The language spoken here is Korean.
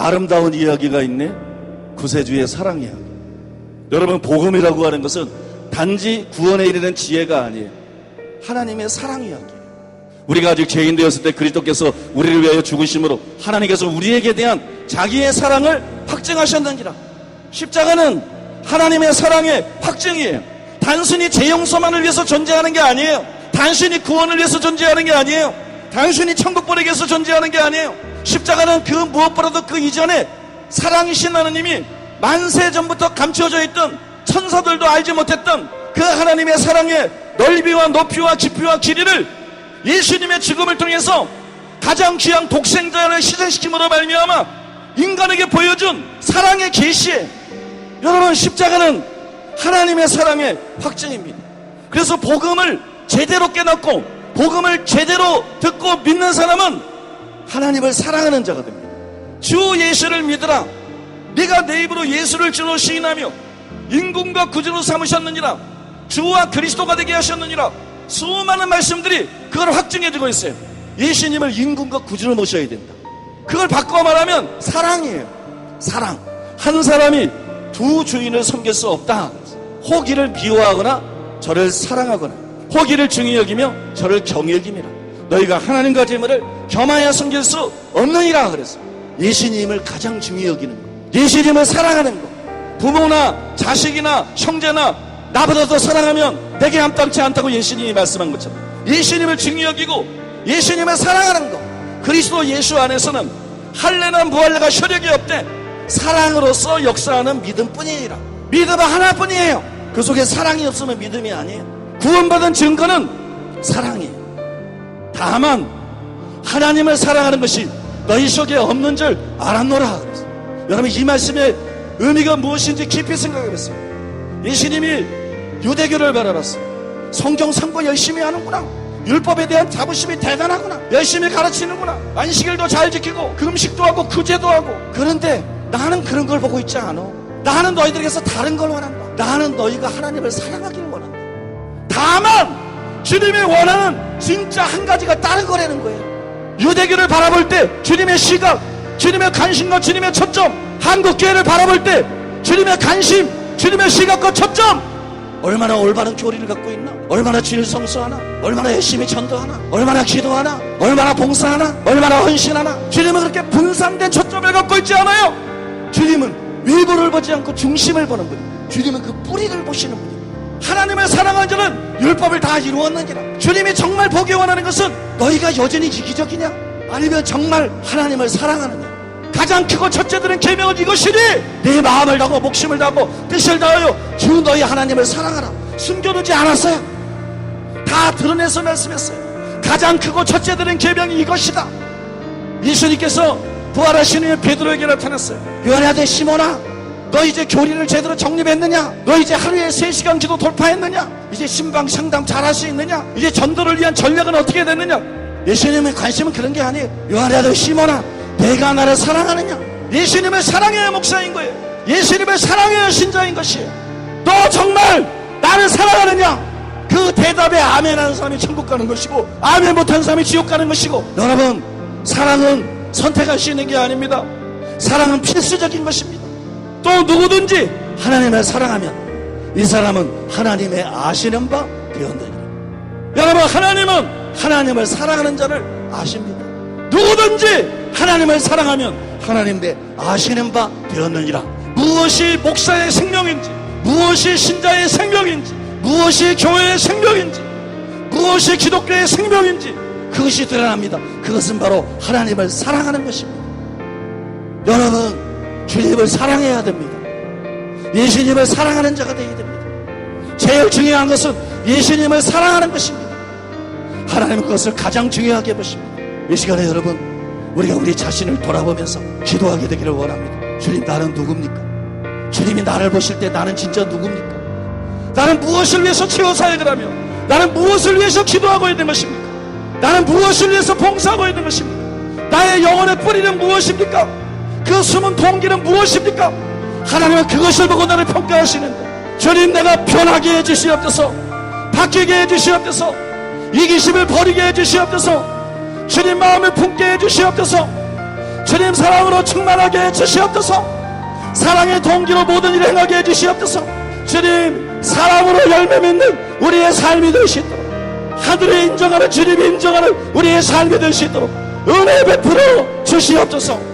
아름다운 이야기가 있네. 구세주의 사랑 이야기. 여러분, 복음이라고 하는 것은 단지 구원에 이르는 지혜가 아니에요. 하나님의 사랑 이야기. 우리가 아직 죄인 되었을 때 그리스도께서 우리를 위하여 죽으심으로 하나님께서 우리에게 대한 자기의 사랑을 확증하셨느니라. 십자가는 하나님의 사랑의 확증이에요. 단순히 죄 용서만을 위해서 존재하는 게 아니에요. 단순히 구원을 위해서 존재하는 게 아니에요. 단순히 천국 보내기 위해서 존재하는 게 아니에요. 십자가는 그 무엇보다도 그 이전에 사랑이신 하나님이 만세 전부터 감추어져 있던, 천사들도 알지 못했던 그 하나님의 사랑의 넓이와 높이와 깊이와 길이를 예수님의 죽음을 통해서 가장 귀한 독생자를 희생시킴으로 말미암아 인간에게 보여준 사랑의 계시에, 여러분, 십자가는 하나님의 사랑의 확증입니다. 그래서 복음을 제대로 깨닫고 복음을 제대로 듣고 믿는 사람은 하나님을 사랑하는 자가 됩니다. 주 예수를 믿으라. 네가 내 입으로 예수를 주로 시인하며 인군과 구주로 삼으셨느니라. 주와 그리스도가 되게 하셨느니라. 수많은 말씀들이 그걸 확증해주고 있어요. 예수님을 인군과 구주로 모셔야 된다. 그걸 바꿔 말하면 사랑이에요. 사랑. 한 사람이 두 주인을 섬길 수 없다. 호기를 미워하거나 저를 사랑하거나 호기를 중히 여기며 저를 경히 여김이라. 너희가 하나님과 재물을 겸하여 섬길 수 없느니라. 그래서 예수님을 가장 중히 여기는 거, 예수님을 사랑하는 거. 부모나 자식이나 형제나 나보다 더 사랑하면 내게 합당치 않다고 예수님이 말씀한 것처럼 예수님을 중히 여기고 예수님을 사랑하는 것. 그리스도 예수 안에서는 할례나 무할례가 효력이 없대. 사랑으로서 역사하는 믿음뿐이니라. 믿음은 하나뿐이에요. 그 속에 사랑이 없으면 믿음이 아니에요. 구원받은 증거는 사랑이에요. 다만 하나님을 사랑하는 것이 너희 속에 없는 줄 알았노라. 그래서 여러분, 이 말씀의 의미가 무엇인지 깊이 생각해보세요. 예수님이 유대교를 바라봤어요. 성경 상고 열심히 하는구나. 율법에 대한 자부심이 대단하구나. 열심히 가르치는구나. 안식일도 잘 지키고 금식도 하고 구제도 하고. 그런데 나는 그런 걸 보고 있지 않아. 나는 너희들에게서 다른 걸 원한다. 나는 너희가 하나님을 사랑하기를 원한다. 다만 주님이 원하는 진짜 한 가지가 다른 거라는 거예요. 유대교를 바라볼 때 주님의 시각, 주님의 관심과 주님의 초점, 한국교회를 바라볼 때 주님의 관심, 주님의 시각과 초점, 얼마나 올바른 교리를 갖고 있나, 얼마나 주일 성수하나, 얼마나 열심히 전도하나, 얼마나 기도하나, 얼마나 봉사하나, 얼마나 헌신하나. 주님은 그렇게 분산된 초점을 갖고 있지 않아요. 주님은 외부를 보지 않고 중심을 보는 분이에요. 주님은 그 뿌리를 보시는 분이에요. 하나님을 사랑하는 자는 율법을 다 이루었느니라. 주님이 정말 보기 원하는 것은 너희가 여전히 이기적이냐, 아니면 정말 하나님을 사랑하느냐. 가장 크고 첫째들은 계명은 이것이니 내 마음을 다하고 목숨을 다하고 뜻을 다하여 주 너희 하나님을 사랑하라. 숨겨두지 않았어요. 다 드러내서 말씀했어요. 가장 크고 첫째들은 계명이 이것이다. 예수님께서 부활하신 후에 베드로에게 나타났어요. 요한아들 시몬아, 너 이제 교리를 제대로 정립했느냐? 너 이제 하루에 3시간 기도 돌파했느냐? 이제 신방 상담 잘할 수 있느냐? 이제 전도를 위한 전략은 어떻게 됐느냐? 예수님의 관심은 그런 게 아니에요. 요한아들 시몬아, 내가 나를 사랑하느냐? 예수님을 사랑해야 목사인 거예요. 예수님을 사랑해야 신자인 것이에요. 너 정말 나를 사랑하느냐? 그 대답에 아멘 하는 사람이 천국 가는 것이고 아멘 못하는 사람이 지옥 가는 것이고. 여러분, 사랑은 선택할 수 있는 게 아닙니다. 사랑은 필수적인 것입니다. 또 누구든지 하나님을 사랑하면 이 사람은 하나님의 아시는 바 되었느니라. 여러분, 하나님은 하나님을 사랑하는 자를 아십니다. 누구든지 하나님을 사랑하면 하나님의 아시는 바 되었느니라. 무엇이 목사의 생명인지, 무엇이 신자의 생명인지, 무엇이 교회의 생명인지, 무엇이 기독교의 생명인지 그것이 드러납니다. 그것은 바로 하나님을 사랑하는 것입니다. 여러분, 주님을 사랑해야 됩니다. 예수님을 사랑하는 자가 되어야 됩니다. 제일 중요한 것은 예수님을 사랑하는 것입니다. 하나님은 그것을 가장 중요하게 보십니다. 이 시간에 여러분, 우리가 우리 자신을 돌아보면서 기도하게 되기를 원합니다. 주님, 나는 누굽니까? 주님이 나를 보실 때 나는 진짜 누굽니까? 나는 무엇을 위해서 치워 살으라며? 나는 무엇을 위해서 기도하고 있는 것입니까? 나는 무엇을 위해서 봉사하고 있는 것입니까? 나의 영혼의 뿌리는 무엇입니까? 그 숨은 동기는 무엇입니까? 하나님은 그것을 보고 나를 평가하시는데, 주님, 내가 변하게 해주시옵소서, 바뀌게 해주시옵소서, 이기심을 버리게 해주시옵소서, 주님 마음을 품게 해주시옵소서. 주님 사랑으로 충만하게 해주시옵소서. 사랑의 동기로 모든 일을 행하게 해주시옵소서. 주님 사랑으로 열매 맺는 우리의 삶이 될 수 있도록, 하늘이 인정하는 주님이 인정하는 우리의 삶이 될 수 있도록 은혜 베풀어 주시옵소서.